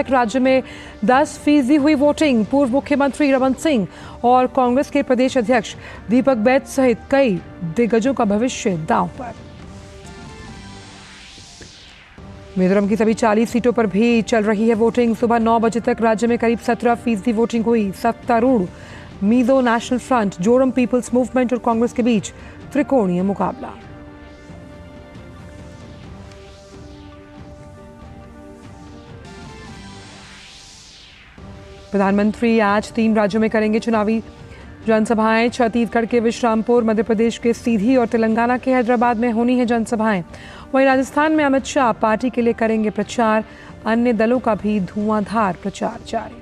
तक राज्य में 10% हुई वोटिंग। पूर्व मुख्यमंत्री रमन सिंह और कांग्रेस के प्रदेश अध्यक्ष दीपक बैद सहित कई दिग्गजों का भविष्य दांव पर। मिजोरम की सभी 40 सीटों पर भी चल रही है वोटिंग। सुबह 9 बजे तक राज्य में करीब 17% वोटिंग हुई। सत्तारूढ़ Mizo national front, Zoram people's movement और कांग्रेस के बीच त्रिकोणीय मुकाबला। प्रधानमंत्री आज 3 राज्यों में करेंगे चुनावी जनसभाएं। छत्तीसगढ़ के विश्रामपुर, मध्य प्रदेश के सीधी और तेलंगाना के हैदराबाद में होनी है जनसभाएं। वहीं राजस्थान में अमित शाह पार्टी के लिए करेंगे प्रचार। अन्य दलों का भी धुआंधार प्रचार जारी।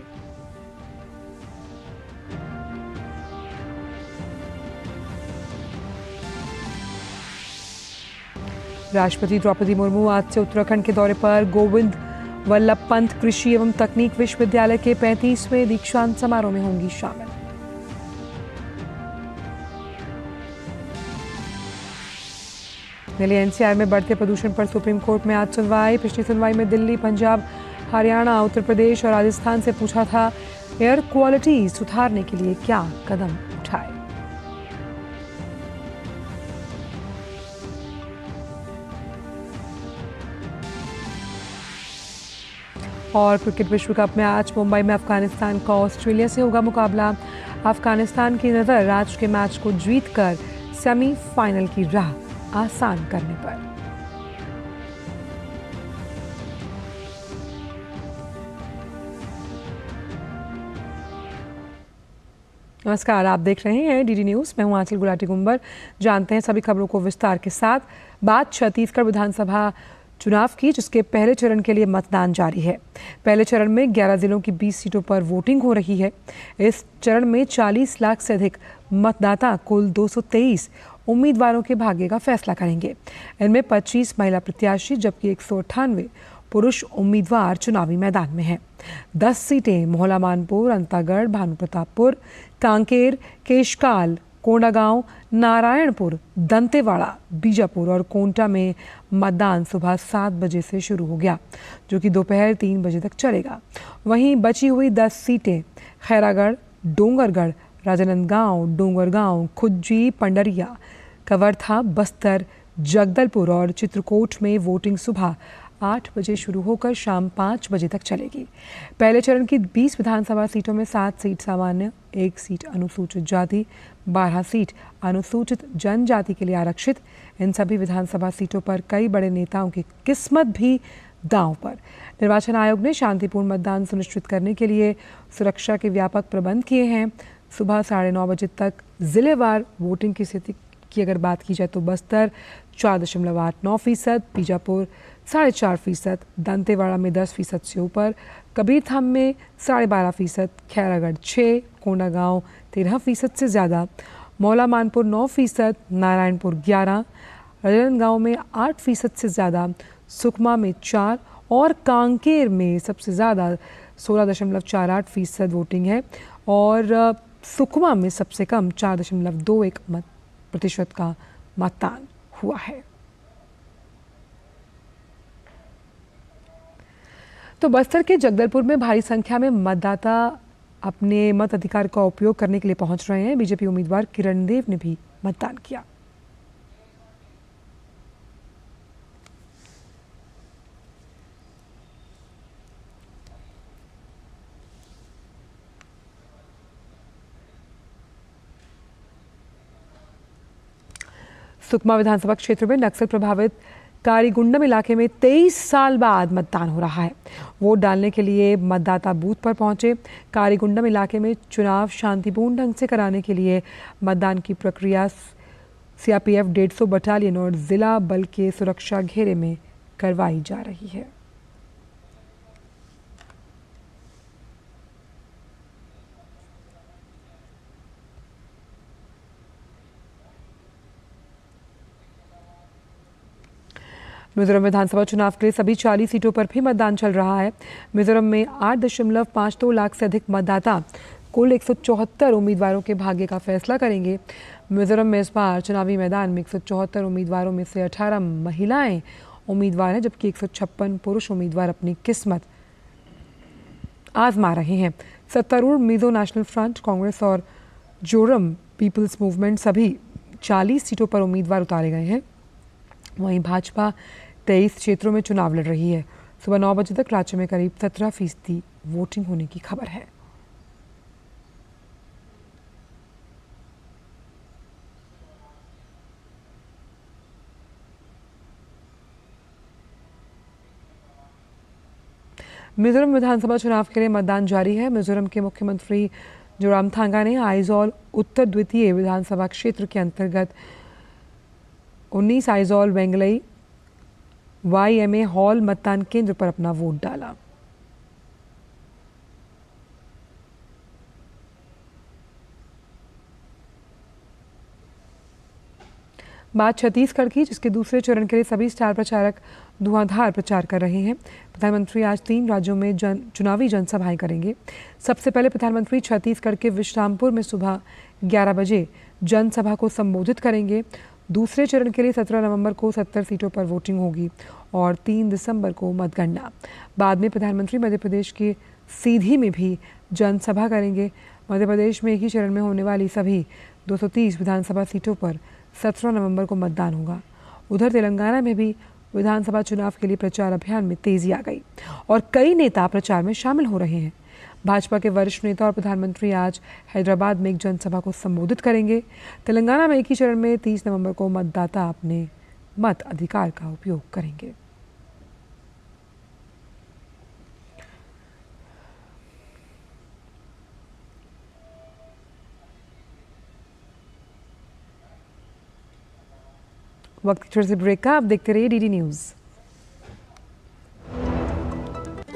राष्ट्रपति द्रौपदी मुर्मू आज से उत्तराखंड के दौरे पर। गोविंद वल्लभ पंत कृषि एवं तकनीक विश्वविद्यालय के 35वें दीक्षांत समारोह में होंगी शामिल। दिल्ली एनसीआर में बढ़ते प्रदूषण पर सुप्रीम कोर्ट में आज सुनवाई। पिछली सुनवाई में दिल्ली, पंजाब, हरियाणा, उत्तर प्रदेश और राजस्थान से पूछा था एयर क्वालिटी सुधारने के लिए क्या कदम उठाए। और क्रिकेट विश्व कप में आज मुंबई में अफगानिस्तान का ऑस्ट्रेलिया से होगा मुकाबला। अफगानिस्तान की नजर आज के मैच को जीतकर सेमीफाइनल की राह आसान करने पर। नमस्कार, आप देख रहे हैं डीडी न्यूज। मैं हूं आंचल गुलाटी गुंबर। जानते हैं सभी खबरों को विस्तार के साथ। बात छत्तीसगढ़ विधानसभा चुनाव की, जिसके पहले चरण के लिए मतदान जारी है। पहले चरण में 11 जिलों की 20 सीटों पर वोटिंग हो रही है। इस चरण में 40 लाख से अधिक मतदाता कुल 223 उम्मीदवारों के भाग्य का फैसला करेंगे। इनमें 25 महिला प्रत्याशी जबकि 198 पुरुष उम्मीदवार चुनावी मैदान में हैं। 10 सीटें मोहला मानपुर, अंतागढ़, भानुप्रतापपुर, कांकेर, केशकाल, कोंडागांव, नारायणपुर, दंतेवाड़ा, बीजापुर और कोंटा में मतदान सुबह 7 बजे से शुरू हो गया, जो कि दोपहर 3 बजे तक चलेगा। वहीं बची हुई 10 सीटें खैरागढ़, डोंगरगढ़, राजनांदगांव, डोंगरगांव, खुज्जी, पंडरिया, कवर्था, बस्तर, जगदलपुर और चित्रकूट में वोटिंग सुबह 8 बजे शुरू होकर शाम 5 बजे तक चलेगी। पहले चरण की 20 विधानसभा सीटों में 7 सीट सामान्य, 1 सीट अनुसूचित जाति, 12 सीट अनुसूचित जनजाति के लिए आरक्षित। इन सभी विधानसभा सीटों पर कई बड़े नेताओं की किस्मत भी दांव पर। निर्वाचन आयोग ने शांतिपूर्ण मतदान सुनिश्चित करने के लिए सुरक्षा के व्यापक प्रबंध किए हैं। सुबह 9:30 बजे तक जिलेवार वोटिंग की स्थिति की अगर बात की जाए तो बस्तर 4.89%, बीजापुर 4.5%, दंतेवाड़ा में 10% से ऊपर, कबीरधाम में 12.5%, खैरागढ़ 6%, कोंडागांव 13% से ज़्यादा, मौला मानपुर 9%, नारायणपुर 11%, राजनांदगांव में 8% से ज़्यादा, सुकमा में 4% और कांकेर में सबसे ज़्यादा 16.48% वोटिंग है और सुकमा में सबसे कम 4.21% का मतदान हुआ है। तो बस्तर के जगदलपुर में भारी संख्या में मतदाता अपने मताधिकार का उपयोग करने के लिए पहुंच रहे हैं। बीजेपी उम्मीदवार किरण देव ने भी मतदान किया। सुकमा विधानसभा क्षेत्र में नक्सल प्रभावित कारीगुंडम इलाके में 23 साल बाद मतदान हो रहा है। वोट डालने के लिए मतदाता बूथ पर पहुंचे। कारीगुंडम इलाके में चुनाव शांतिपूर्ण ढंग से कराने के लिए मतदान की प्रक्रिया सीआरपीएफ 150 बटालियन और जिला बल के सुरक्षा घेरे में करवाई जा रही है। मिजोरम विधानसभा चुनाव के लिए सभी 40 सीटों पर भी मतदान चल रहा है। मिजोरम में 8.52 लाख से अधिक मतदाता कुल 174 उम्मीदवारों के भाग्य का फैसला करेंगे। मिजोरम में इस बार चुनावी मैदान में 174 उम्मीदवारों में से 18 महिलाएं उम्मीदवार हैं, जबकि 156 पुरुष उम्मीदवार अपनी किस्मत आजमा रहे हैं। सत्तारूढ़ मिजो नेशनल फ्रंट, कांग्रेस और जोरम पीपल्स मूवमेंट सभी 40 सीटों पर उम्मीदवार उतारे गए हैं। वहीं भाजपा 23 क्षेत्रों में चुनाव लड़ रही है। सुबह 9 बजे तक राज्य में करीब 17% वोटिंग होने की खबर है। मिजोरम विधानसभा चुनाव के लिए मतदान जारी है। मिजोरम के मुख्यमंत्री जोरामथांगा ने आइजोल उत्तर द्वितीय विधानसभा क्षेत्र के अंतर्गत 19 आइजोल वेंगलई YMA हॉल मतदान केंद्र पर अपना वोट डाला। बात छत्तीसगढ़ की, जिसके दूसरे चरण के लिए सभी स्टार प्रचारक धुआंधार प्रचार कर रहे हैं। प्रधानमंत्री आज 3 राज्यों में चुनावी जनसभाएं करेंगे। सबसे पहले प्रधानमंत्री छत्तीसगढ़ के विश्रामपुर में सुबह 11 बजे जनसभा को संबोधित करेंगे। दूसरे चरण के लिए 17 नवंबर को 70 सीटों पर वोटिंग होगी और 3 दिसंबर को मतगणना। बाद में प्रधानमंत्री मध्य प्रदेश के सीधी में भी जनसभा करेंगे। मध्य प्रदेश में एक ही चरण में होने वाली सभी 230 विधानसभा सीटों पर 17 नवंबर को मतदान होगा। उधर तेलंगाना में भी विधानसभा चुनाव के लिए प्रचार अभियान में तेजी आ गई और कई नेता प्रचार में शामिल हो रहे हैं। भाजपा के वरिष्ठ नेता और प्रधानमंत्री आज हैदराबाद में एक जनसभा को संबोधित करेंगे। तेलंगाना में एक ही चरण में 30 नवंबर को मतदाता अपने मत अधिकार का उपयोग करेंगे। वक्त छोटे से ब्रेक का, आप देखते रहिए डीडी न्यूज।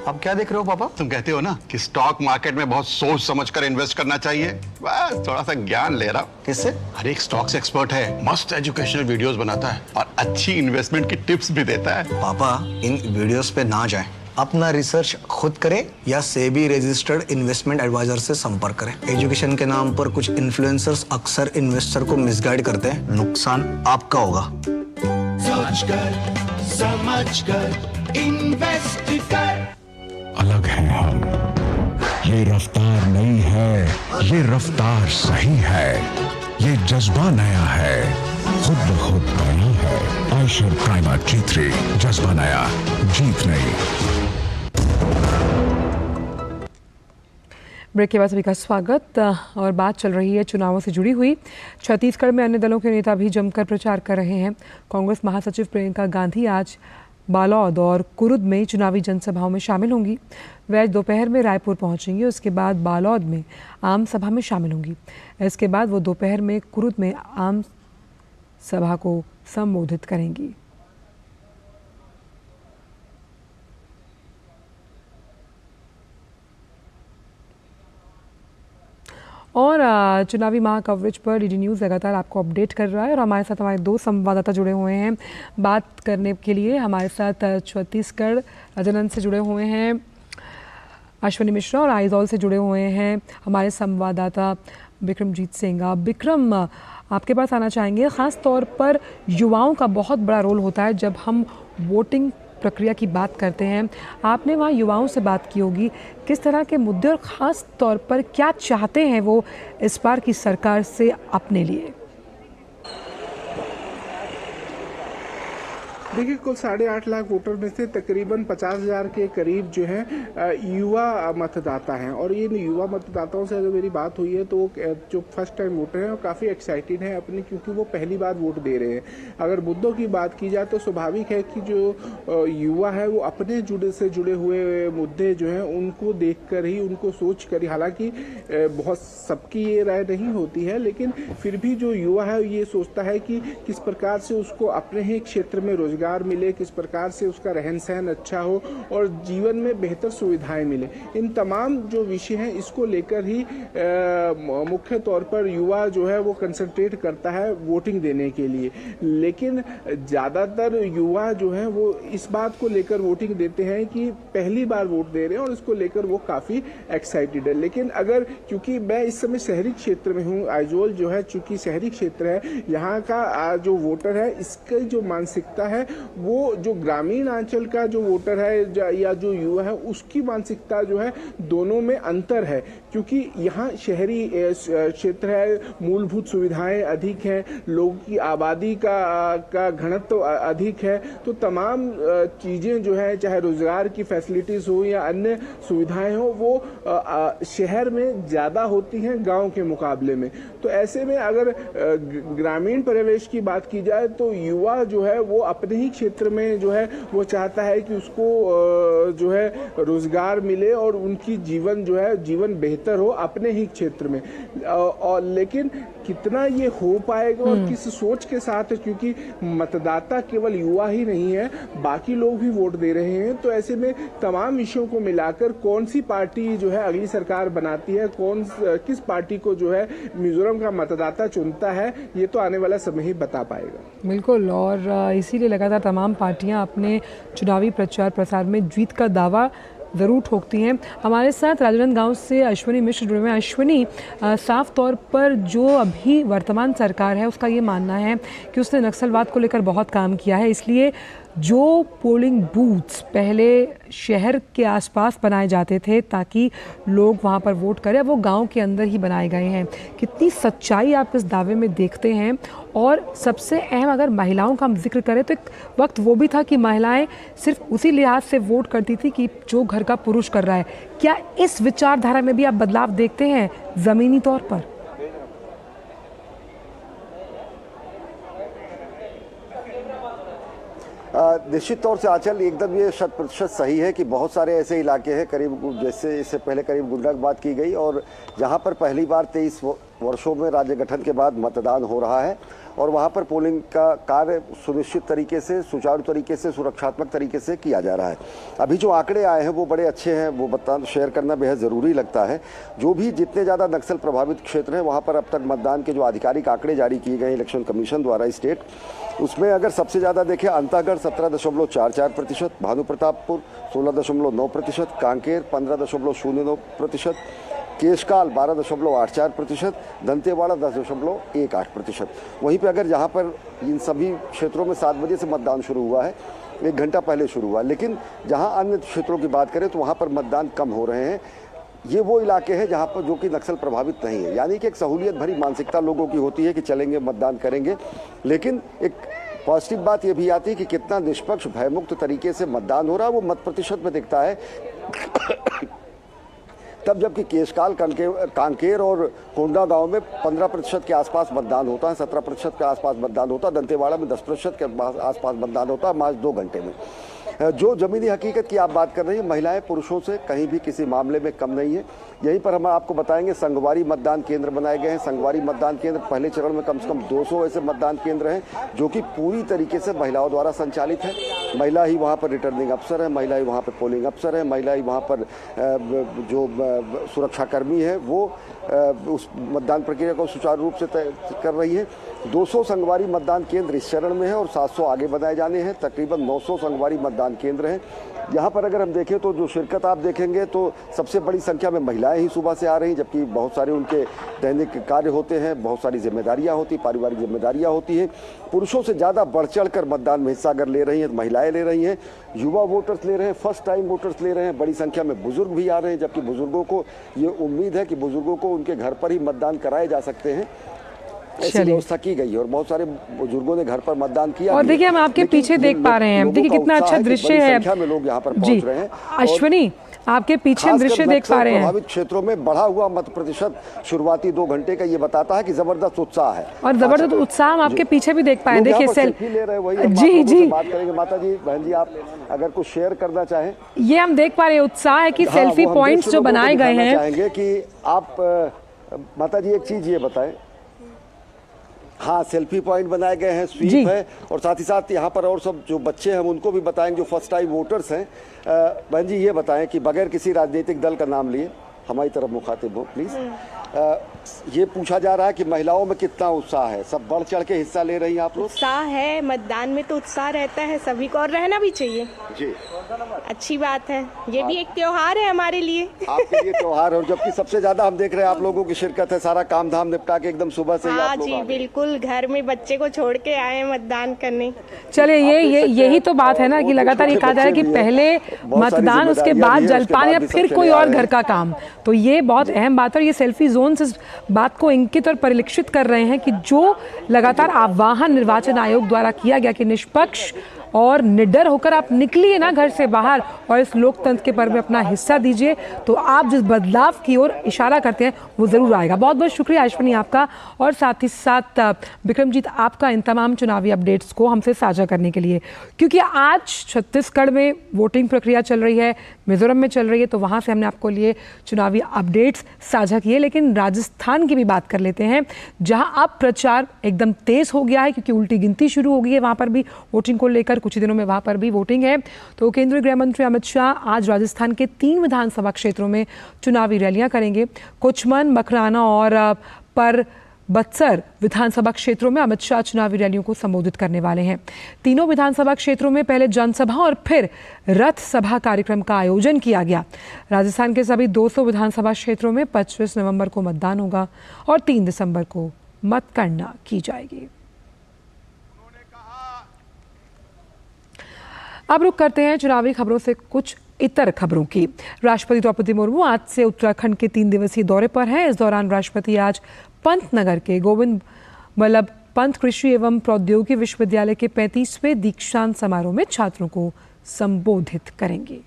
अब क्या देख रहे हो पापा? तुम कहते हो ना कि स्टॉक मार्केट में बहुत सोच समझकर इन्वेस्ट करना चाहिए, बस थोड़ा सा ज्ञान ले रहा हूं। किससे? हर एक स्टॉक्स एक्सपर्ट है, मस्त एजुकेशनल वीडियोस बनाता है और अच्छी इन्वेस्टमेंट की टिप्स भी देता है। पापा इन वीडियोस पे ना जाएं, अपना रिसर्च खुद करें या सेबी रजिस्टर्ड इन्वेस्टमेंट एडवाइजर से संपर्क करें। एजुकेशन के नाम पर कुछ इन्फ्लुएंसर्स अक्सर इन्वेस्टर को मिसगाइड करते हैं, नुकसान आपका होगा। सोच कर समझ कर इन्वेस्ट कर। अलग हैं हम, ये रफ्तार नई है, ये रफ्तार सही है, ये जज्बा नया है, खुद ब खुद नया है। आयशर प्राइमर G3, जज्बा नया, जीत नई। ब्रेक के बाद सभी का स्वागत। और बात चल रही है चुनावों से जुड़ी हुई। छत्तीसगढ़ में अन्य दलों के नेता भी जमकर प्रचार कर रहे हैं। कांग्रेस महासचिव प्रियंका गांधी आज बालोद और कुरुद में चुनावी जनसभाओं में शामिल होंगी। वह दोपहर में रायपुर पहुंचेंगी, उसके बाद बालोद में आम सभा में शामिल होंगी। इसके बाद वो दोपहर में कुरुद में आम सभा को संबोधित करेंगी। और चुनावी माह कवरेज पर डीडी न्यूज़ लगातार आपको अपडेट कर रहा है और हमारे साथ हमारे 2 संवाददाता जुड़े हुए हैं बात करने के लिए। हमारे साथ छत्तीसगढ़ राजानंद से जुड़े हुए हैं अश्विनी मिश्रा और आइजोल से जुड़े हुए हैं हमारे संवाददाता विक्रमजीत सिंह। विक्रम, आपके पास आना चाहेंगे। ख़ास तौर पर युवाओं का बहुत बड़ा रोल होता है जब हम वोटिंग प्रक्रिया की बात करते हैं। आपने वहाँ युवाओं से बात की होगी, किस तरह के मुद्दे और ख़ास तौर पर क्या चाहते हैं वो इस बार की सरकार से अपने लिए? देखिए, कुल 8.5 लाख वोटर में से तकरीबन 50,000 के करीब जो है युवा मतदाता हैं। और ये युवा मतदाताओं से अगर मेरी बात हुई है तो जो फर्स्ट टाइम वोटर हैं वो काफ़ी एक्साइटेड हैं अपनी, क्योंकि वो पहली बार वोट दे रहे हैं। अगर मुद्दों की बात की जाए तो स्वाभाविक है कि जो युवा है वो अपने जुड़े हुए मुद्दे जो हैं उनको देख कर ही, उनको सोच कर ही, हालांकि बहुत सबकी ये राय नहीं होती है, लेकिन फिर भी जो युवा है ये सोचता है कि किस प्रकार से उसको अपने ही क्षेत्र में रोजगार मिले, किस प्रकार से उसका रहन सहन अच्छा हो और जीवन में बेहतर सुविधाएं मिले। इन तमाम जो विषय हैं इसको लेकर ही मुख्य तौर पर युवा जो है वो कंसंट्रेट करता है वोटिंग देने के लिए। लेकिन ज़्यादातर युवा जो है वो इस बात को लेकर वोटिंग देते हैं कि पहली बार वोट दे रहे हैं और इसको लेकर वो काफ़ी एक्साइटेड है। लेकिन अगर, क्योंकि मैं इस समय शहरी क्षेत्र में हूँ, आइजोल जो है चूँकि शहरी क्षेत्र है, यहाँ का जो वोटर है इसकी जो मानसिकता है वो जो ग्रामीण अंचल का जो वोटर है या जो युवा है उसकी मानसिकता जो है दोनों में अंतर है, क्योंकि यहाँ शहरी क्षेत्र है, मूलभूत सुविधाएं अधिक हैं, लोगों की आबादी का घनत्व अधिक है, तो तमाम चीज़ें जो है चाहे रोजगार की फैसिलिटीज़ हो या अन्य सुविधाएं हो वो शहर में ज़्यादा होती हैं गांव के मुकाबले में। तो ऐसे में अगर ग्रामीण परिवेश की बात की जाए तो युवा जो है वो अपने ही क्षेत्र में जो है वो चाहता है कि उसको जो है रोजगार मिले और उनकी जीवन बेहतर हो अपने ही क्षेत्र में। और लेकिन कितना ये हो पाएगा और किस सोच के साथ, क्योंकि मतदाता केवल युवा ही नहीं है, बाकी लोग भी वोट दे रहे हैं। तो ऐसे में तमाम विषयों को मिलाकर कौन सी पार्टी जो है अगली सरकार बनाती है, किस पार्टी को जो है मिजोरम का मतदाता चुनता है, ये तो आने वाला समय ही बता पाएगा। बिल्कुल, और इसीलिए लगातार तमाम पार्टियां अपने चुनावी प्रचार प्रसार में जीत का दावा ज़रूर ठोकती हैं। हमारे साथ राजनांदगांव से अश्विनी मिश्र जुड़े हुए हैं। अश्विनी, साफ तौर पर जो अभी वर्तमान सरकार है उसका ये मानना है कि उसने नक्सलवाद को लेकर बहुत काम किया है, इसलिए जो पोलिंग बूथ्स पहले शहर के आसपास बनाए जाते थे ताकि लोग वहां पर वोट करें, वो गांव के अंदर ही बनाए गए हैं। कितनी सच्चाई आप इस दावे में देखते हैं? और सबसे अहम अगर महिलाओं का हम जिक्र करें तो एक वक्त वो भी था कि महिलाएं सिर्फ उसी लिहाज से वोट करती थी कि जो घर का पुरुष कर रहा है। क्या इस विचारधारा में भी आप बदलाव देखते हैं ज़मीनी तौर पर? निश्चित तौर से आंचल एकदम ये 100% सही है कि बहुत सारे ऐसे इलाके हैं करीब, जैसे इससे पहले करीब गुंडा की बात की गई, और जहां पर पहली बार 23 वर्षों में राज्य गठन के बाद मतदान हो रहा है और वहां पर पोलिंग का कार्य सुनिश्चित तरीके से, सुचारू तरीके से, सुरक्षात्मक तरीके से किया जा रहा है। अभी जो आंकड़े आए हैं वो बड़े अच्छे हैं, वो शेयर करना बेहद ज़रूरी लगता है। जो भी जितने ज़्यादा नक्सल प्रभावित क्षेत्र हैं वहाँ पर अब तक मतदान के जो आधिकारिक आंकड़े जारी किए गए इलेक्शन कमीशन द्वारा स्टेट, उसमें अगर सबसे ज़्यादा देखें अंतागढ़ 17.44%, भानु प्रतापपुर 16.9%, कांकेर 15.09%, केशकाल 12.84%, दंतेवाड़ा 10.18%। वहीं पे अगर जहाँ पर इन सभी क्षेत्रों में 7 बजे से मतदान शुरू हुआ है, 1 घंटा पहले शुरू हुआ, लेकिन जहाँ अन्य क्षेत्रों की बात करें तो वहाँ पर मतदान कम हो रहे हैं। ये वो इलाके हैं जहाँ पर जो कि नक्सल प्रभावित नहीं है, यानी कि एक सहूलियत भरी मानसिकता लोगों की होती है कि चलेंगे मतदान करेंगे, लेकिन एक पॉजिटिव बात ये भी आती है कि कितना निष्पक्ष भयमुक्त तरीके से मतदान हो रहा है वो मत प्रतिशत में दिखता है। तब जबकि केशकाल, कांकेर और कोंडा गांव में 15% के आसपास मतदान होता है, 17% के आसपास मतदान होता है, दंतेवाड़ा में 10% के आसपास मतदान होता है महज 2 घंटे में। जो ज़मीनी हकीकत की आप बात कर रही हैं, महिलाएं पुरुषों से कहीं भी किसी मामले में कम नहीं है। यहीं पर हम आपको बताएंगे संगवारी मतदान केंद्र बनाए गए हैं। संगवारी मतदान केंद्र पहले चरण में कम से कम 200 ऐसे मतदान केंद्र हैं जो कि पूरी तरीके से महिलाओं द्वारा संचालित है। महिला ही वहाँ पर रिटर्निंग अफसर है, महिला ही वहाँ पर पोलिंग अफसर है, महिला ही वहाँ पर जो सुरक्षाकर्मी है वो उस मतदान प्रक्रिया को सुचारू रूप से तय कर रही है। 200 संगवारी मतदान केंद्र इस चरण में है और 700 आगे बनाए जाने हैं। तकरीबन 900 संगवारी मतदान केंद्र हैं। यहाँ पर अगर हम देखें तो जो शिरकत आप देखेंगे तो सबसे बड़ी संख्या में महिलाएं ही सुबह से आ रही, जबकि बहुत सारे उनके दैनिक कार्य होते हैं, बहुत सारी जिम्मेदारियां होती, पारिवारिक जिम्मेदारियां होती हैं। पुरुषों से ज़्यादा बढ़ चढ़ कर मतदान में हिस्सा अगर ले रही हैं, महिलाएं ले रही हैं, युवा वोटर्स ले रहे हैं, फर्स्ट टाइम वोटर्स ले रहे हैं, बड़ी संख्या में बुजुर्ग भी आ रहे हैं, जबकि बुजुर्गों को ये उम्मीद है कि बुजुर्गों को उनके घर पर ही मतदान कराए जा सकते हैं। ऐसी व्यवस्था की गई है और बहुत सारे बुजुर्गों ने घर पर मतदान किया। और देखिए हम आपके पीछे देख पा रहे हैं, देखिए कितना अच्छा दृश्य है, संख्या में लोग यहाँ पर पहुंच रहे हैं। अश्विनी, आपके पीछे हम दृश्य देख पा रहे हैं। प्रभावित क्षेत्रों में बढ़ा हुआ मत प्रतिशत शुरुआती 2 घंटे का ये बताता है कि जबरदस्त उत्साह है और जबरदस्त उत्साह हम आपके पीछे भी देख पाए। देखिए सेल्फी ले रहे हैं, वही जी बात करेंगे। माता जी, बहन जी, आप अगर कुछ शेयर करना चाहें। ये हम देख पा रहे हैं उत्साह है कि सेल्फी पॉइंट्स जो बनाए गए हैं। चाहेंगे कि आप माता जी एक चीज ये बताएं। हाँ, सेल्फी पॉइंट बनाए गए हैं, स्वीप है, और साथ ही साथ यहाँ पर और सब जो बच्चे हैं उनको भी बताएंगे जो फर्स्ट टाइम वोटर्स हैं। बहन जी ये बताएं कि बगैर किसी राजनीतिक दल का नाम लिए हमारी तरफ मुखातिब हो प्लीज़, ये पूछा जा रहा है कि महिलाओं में कितना उत्साह है, सब बढ़ चढ़ के हिस्सा ले रही हैं आप लोग? उत्साह है, मतदान में तो उत्साह रहता है सभी को और रहना भी चाहिए जी, अच्छी बात है। ये भी एक त्योहार है हमारे लिए। आपके लिए त्योहार है, और जबकि सबसे ज्यादा हम देख रहे हैं आप लोगों की शिरकत है, सारा काम धाम निपटा के एकदम सुबह से ही हाँ आप लोग जी आ गए। बिल्कुल, घर में बच्चे को छोड़ के आए मतदान करने। चले यही तो बात है ना कि लगातार ये कहा जा रहा है कि पहले मतदान, उसके बाद जलपान या फिर कोई और घर का काम। तो ये बहुत अहम बात है, और ये सेल्फी जोन इस बात को इंगित और परिलक्षित कर रहे हैं कि जो लगातार आह्वान निर्वाचन आयोग द्वारा किया गया कि निष्पक्ष और निडर होकर आप निकलिए ना घर से बाहर और इस लोकतंत्र के पर्व में अपना हिस्सा दीजिए, तो आप जिस बदलाव की ओर इशारा करते हैं वो ज़रूर आएगा। बहुत बहुत शुक्रिया अश्विनी आपका, और साथ ही साथ विक्रमजीत आपका इन तमाम चुनावी अपडेट्स को हमसे साझा करने के लिए, क्योंकि आज छत्तीसगढ़ में वोटिंग प्रक्रिया चल रही है, मिजोरम में चल रही है, तो वहाँ से हमने आपको लिए चुनावी अपडेट्स साझा किए। लेकिन राजस्थान की भी बात कर लेते हैं, जहाँ अब प्रचार एकदम तेज़ हो गया है, क्योंकि उल्टी गिनती शुरू हो गई है वहाँ पर भी वोटिंग को लेकर। कुछ ही दिनों में वहाँ पर भी वोटिंग है। तो केंद्रीय गृह मंत्री अमित शाह आज राजस्थान के 3 विधानसभा क्षेत्रों में चुनावी रैलियां करेंगे। कुचमन, मकराना और बत्सर विधानसभा क्षेत्रों में अमित शाह चुनावी रैलियों को संबोधित करने वाले हैं। तीनों विधानसभा क्षेत्रों में पहले जनसभा और फिर रथ सभा कार्यक्रम का आयोजन किया गया। राजस्थान के सभी 200 विधानसभा क्षेत्रों में 25 नवंबर को मतदान होगा और 3 दिसंबर को मतगणना की जाएगी। अब रुक करते हैं चुनावी खबरों से कुछ इतर खबरों की। राष्ट्रपति द्रौपदी मुर्मू आज से उत्तराखंड के 3 दिवसीय दौरे पर हैं। इस दौरान राष्ट्रपति आज पंतनगर के गोविंद वल्लभ पंत कृषि एवं प्रौद्योगिकी विश्वविद्यालय के 35वें दीक्षांत समारोह में छात्रों को संबोधित करेंगे।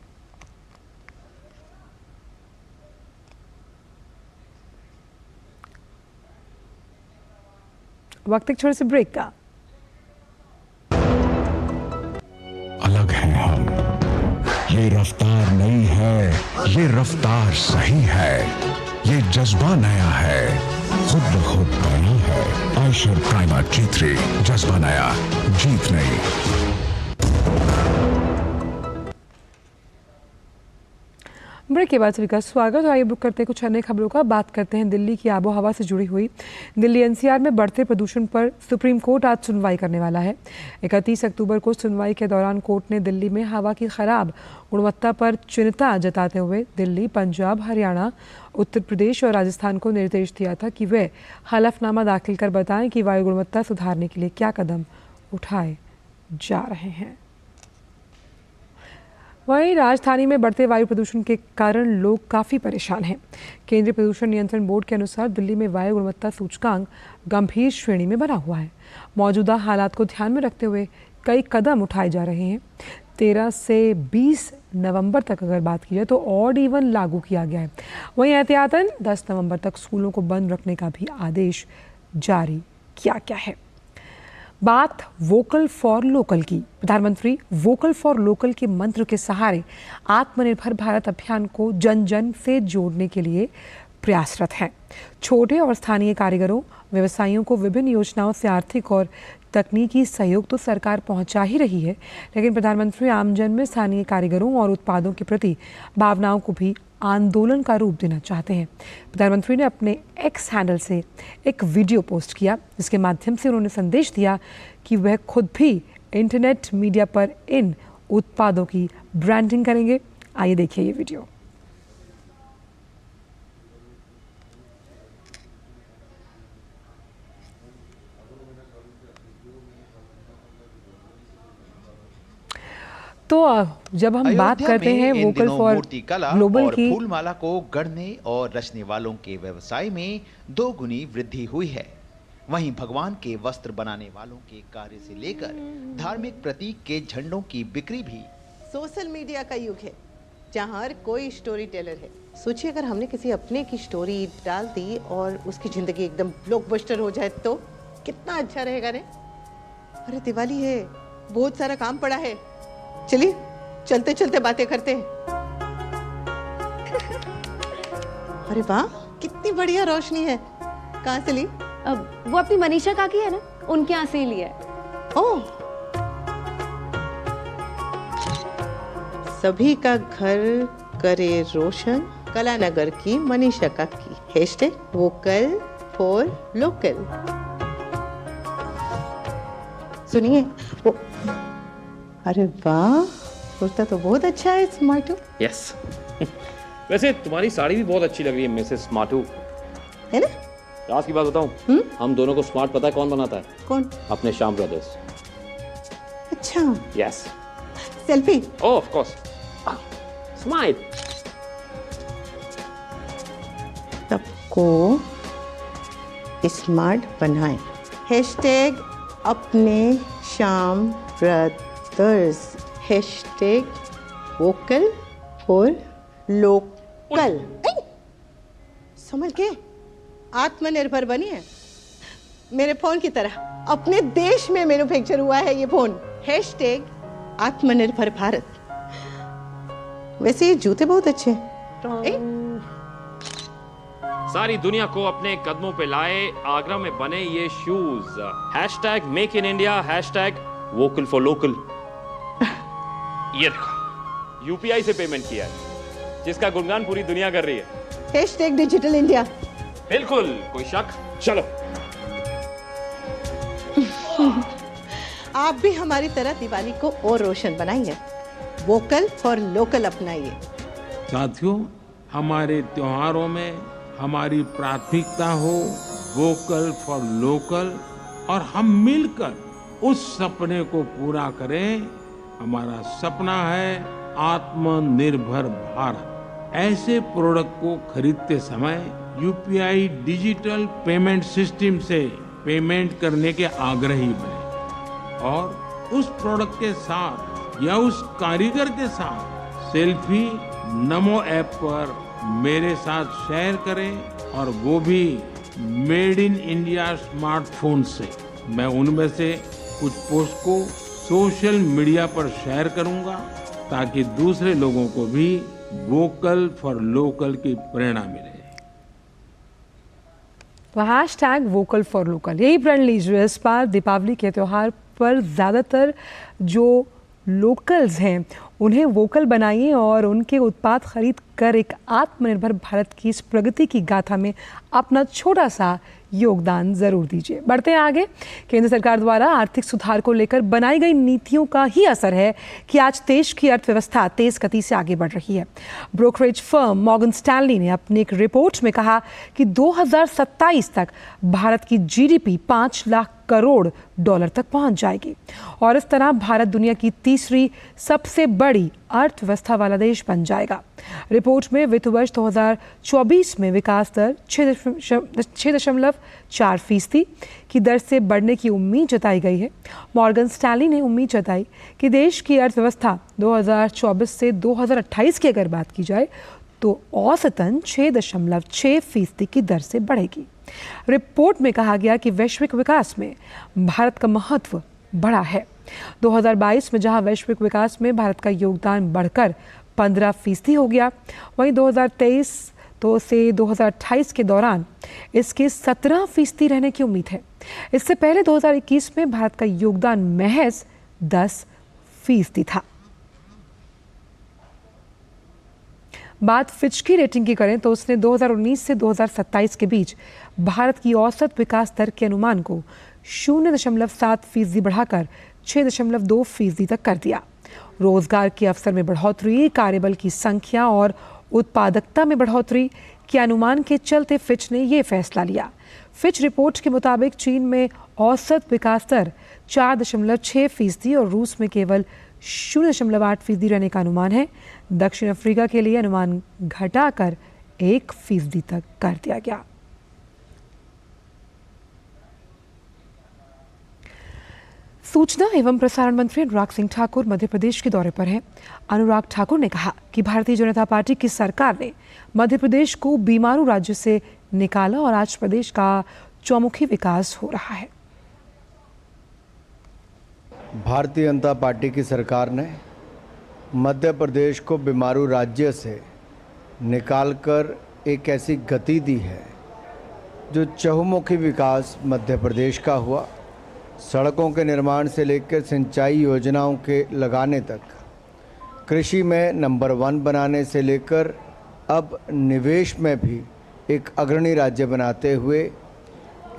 वक्त एक छोटे से ब्रेक का। अलग हैं हम, ये रफ्तार नई है, ये रफ्तार सही है, ये जज्बा नया है, खुद ब खुद नया है। आयशर प्राइमर G3, जज्बा नया, जीत नई। ब्रेक के बाद सभी का स्वागत। आइए बुक करते हैं कुछ अन्य खबरों का। बात करते हैं दिल्ली की आबो हवा से जुड़ी हुई। दिल्ली एनसीआर में बढ़ते प्रदूषण पर सुप्रीम कोर्ट आज सुनवाई करने वाला है। 31 अक्टूबर को सुनवाई के दौरान कोर्ट ने दिल्ली में हवा की खराब गुणवत्ता पर चिंता जताते हुए दिल्ली, पंजाब, हरियाणा, उत्तर प्रदेश और राजस्थान को निर्देश दिया था कि वे हलफनामा दाखिल कर बताएं कि वायु गुणवत्ता सुधारने के लिए क्या कदम उठाए जा रहे हैं। वहीं राजधानी में बढ़ते वायु प्रदूषण के कारण लोग काफ़ी परेशान हैं। केंद्रीय प्रदूषण नियंत्रण बोर्ड के अनुसार दिल्ली में वायु गुणवत्ता सूचकांक गंभीर श्रेणी में बना हुआ है। मौजूदा हालात को ध्यान में रखते हुए कई कदम उठाए जा रहे हैं। 13 से 20 नवंबर तक अगर बात की जाए तो ऑड इवन लागू किया गया है। वहीं एहतियातन 10 नवंबर तक स्कूलों को बंद रखने का भी आदेश जारी किया गया है। बात वोकल फॉर लोकल की। प्रधानमंत्री वोकल फॉर लोकल के मंत्र के सहारे आत्मनिर्भर भारत अभियान को जन जन से जोड़ने के लिए प्रयासरत हैं। छोटे और स्थानीय कारीगरों, व्यवसायियों को विभिन्न योजनाओं से आर्थिक और तकनीकी सहयोग तो सरकार पहुंचा ही रही है, लेकिन प्रधानमंत्री आमजन में स्थानीय कारीगरों और उत्पादों के प्रति भावनाओं को भी आंदोलन का रूप देना चाहते हैं। प्रधानमंत्री ने अपने एक्स हैंडल से एक वीडियो पोस्ट किया, जिसके माध्यम से उन्होंने संदेश दिया कि वह खुद भी इंटरनेट मीडिया पर इन उत्पादों की ब्रांडिंग करेंगे। आइए देखिए ये वीडियो। तो जब हम बात करते हैं वोकल फॉर ग्लोबल की, फूलमाला को गढ़ने और रचने वालों के व्यवसाय में 2 गुनी वृद्धि हुई है। वहीं भगवान के वस्त्र बनाने वालों के कार्य से लेकर धार्मिक प्रतीक के झंडों की बिक्री भी। सोशल मीडिया का युग है जहाँ हर कोई स्टोरी टेलर है। सोचिए अगर हमने किसी अपने की स्टोरी डाल दी और उसकी जिंदगी एकदम ब्लॉकबस्टर हो जाए तो कितना अच्छा रहेगा रे। अरे दिवाली है, बहुत सारा काम पड़ा है, चलिए चलते चलते बातें करते हैं। अरे वाह, कितनी बढ़िया रोशनी है। कहाँ से ली? वो अपनी मनीषा काकी है ना, उनके यहाँ से ही लिया है। ओह, सभी का घर करे रोशन, कलानगर की मनीषा काकी। Hashtag vocal for local. सुनिए वो, अरे वाह, कुर्ता तो बहुत अच्छा है स्मार्टू। यस वैसे तुम्हारी साड़ी भी बहुत अच्छी लग रही है मिसेस स्मार्टू, है ना? राज की बात बताऊं, हम दोनों को स्मार्ट पता है कौन बनाता है? कौन? अपने श्याम ब्रदर्स। अच्छा, yes. Selfie? Oh of course. Smile. सबको स्मार्ट बनाए। हैशटैग अपने Shyam brothers, hashtag vocal for local. समझ के आत्मनिर्भर बनिए, मेरे फोन की तरह अपने देश में मैन्युफैक्चर हुआ है ये फोन। हैशटैग आत्मनिर्भर भारत। वैसे ये जूते बहुत अच्छे हैं। सारी दुनिया को अपने कदमों पे लाए आगरा में बने ये shoes. Hashtag make in India, hashtag vocal for local. ये देखो यूपीआई से पेमेंट किया है, जिसका गुणगान पूरी दुनिया कर रही है। Hashtag digital India. बिल्कुल, कोई शक? चलो आप भी हमारी तरह दिवाली को और रोशन बनाइए, वोकल फॉर लोकल अपनाइए। साथियों, हमारे त्योहारों में हमारी प्राथमिकता हो वोकल फॉर लोकल, और हम मिलकर उस सपने को पूरा करें। हमारा सपना है आत्मनिर्भर भारत। ऐसे प्रोडक्ट को खरीदते समय यूपीआई डिजिटल पेमेंट सिस्टम से पेमेंट करने के आग्रही बने, और उस प्रोडक्ट के साथ या उस कारीगर के साथ सेल्फी नमो ऐप पर मेरे साथ शेयर करें, और वो भी मेड इन इंडिया स्मार्टफोन से। मैं उनमें से कुछ पोस्ट को सोशल मीडिया पर शेयर करूंगा, ताकि दूसरे लोगों को भी वोकल फॉर लोकल की प्रेरणा मिले। तो हैशटैग वोकल फॉर लोकल, यही प्रण लीजिए इस बार दीपावली के त्यौहार पर। ज़्यादातर जो लोकल्स हैं उन्हें वोकल बनाइए और उनके उत्पाद खरीद कर एक आत्मनिर्भर भारत की इस प्रगति की गाथा में अपना छोटा सा योगदान ज़रूर दीजिए। बढ़ते हैं आगे। केंद्र सरकार द्वारा आर्थिक सुधार को लेकर बनाई गई नीतियों का ही असर है कि आज देश की अर्थव्यवस्था तेज गति से आगे बढ़ रही है। ब्रोकरेज फर्म मॉर्गन स्टैनली ने अपनी एक रिपोर्ट में कहा कि 2027 तक भारत की जीडीपी 5 लाख करोड़ डॉलर तक पहुंच जाएगी, और इस तरह भारत दुनिया की तीसरी सबसे बड़ी अर्थव्यवस्था वाला देश बन जाएगा। रिपोर्ट में वित्त वर्ष 2024 में विकास दर 6.4% की दर से बढ़ने की उम्मीद जताई गई है। मॉर्गन स्टैनली ने उम्मीद जताई कि देश की अर्थव्यवस्था 2024 से 2028 की अगर बात की जाए तो औसतन 6.6% की दर से बढ़ेगी। रिपोर्ट में कहा गया कि वैश्विक विकास में भारत का महत्व बढ़ा है। 2022 में जहां वैश्विक विकास में भारत का योगदान बढ़कर 15% हो गया, वहीं 2023 से 2028 के दौरान इसके 17% रहने की उम्मीद है। इससे पहले 2021 में भारत का योगदान महज 10% था। बात फिच की रेटिंग की करें तो उसने 2019 से 2027 के बीच भारत की औसत विकास दर के अनुमान को 0.7% बढ़ाकर 6.2% तक कर दिया। रोजगार के अवसर में बढ़ोतरी, कार्यबल की संख्या और उत्पादकता में बढ़ोतरी के अनुमान के चलते फिच ने यह फैसला लिया। फिच रिपोर्ट के मुताबिक चीन में औसत विकास दर 4.6% और रूस में केवल 0.8% रहने का अनुमान है। दक्षिण अफ्रीका के लिए अनुमान घटाकर 1% तक कर दिया गया। सूचना एवं प्रसारण मंत्री अनुराग सिंह ठाकुर मध्य प्रदेश के दौरे पर हैं। अनुराग ठाकुर ने कहा कि भारतीय जनता पार्टी की सरकार ने मध्य प्रदेश को बीमारू राज्य से निकाला और आज प्रदेश का चौमुखी विकास हो रहा है। भारतीय जनता पार्टी की सरकार ने मध्य प्रदेश को बीमारू राज्य से निकालकर एक ऐसी गति दी है जो चहुमुखी विकास मध्य प्रदेश का हुआ। सड़कों के निर्माण से लेकर सिंचाई योजनाओं के लगाने तक, कृषि में नंबर 1 बनाने से लेकर अब निवेश में भी एक अग्रणी राज्य बनाते हुए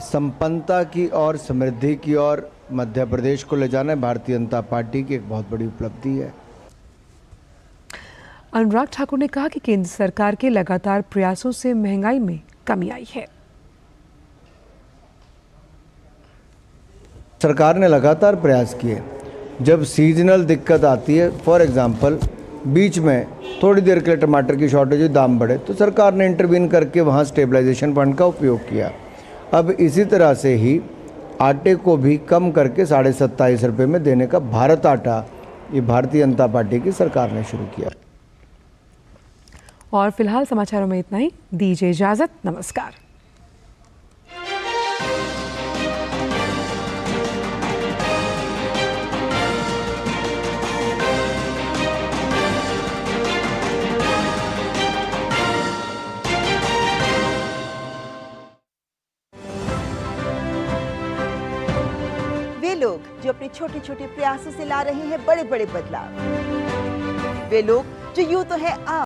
संपन्नता की और समृद्धि की ओर मध्य प्रदेश को ले जाना भारतीय जनता पार्टी की एक बहुत बड़ी उपलब्धि है। अनुराग ठाकुर ने कहा कि केंद्र सरकार के लगातार प्रयासों से महंगाई में कमी आई है। सरकार ने लगातार प्रयास किए। जब सीजनल दिक्कत आती है, फॉर एग्जांपल बीच में थोड़ी देर के लिए टमाटर की शॉर्टेज दाम बढ़े तो सरकार ने इंटरवीन करके वहाँ स्टेबलाइजेशन फंड का उपयोग किया। अब इसी तरह से ही आटे को भी कम करके 27.5 रुपये में देने का भारत आटा ये भारतीय जनता पार्टी की सरकार ने शुरू किया। और फिलहाल समाचारों में इतना ही। दीजिए इजाजत, नमस्कार। वे लोग जो अपने छोटे छोटे प्रयासों से ला रहे हैं बड़े बड़े बदलाव, वे लोग जो यूं तो है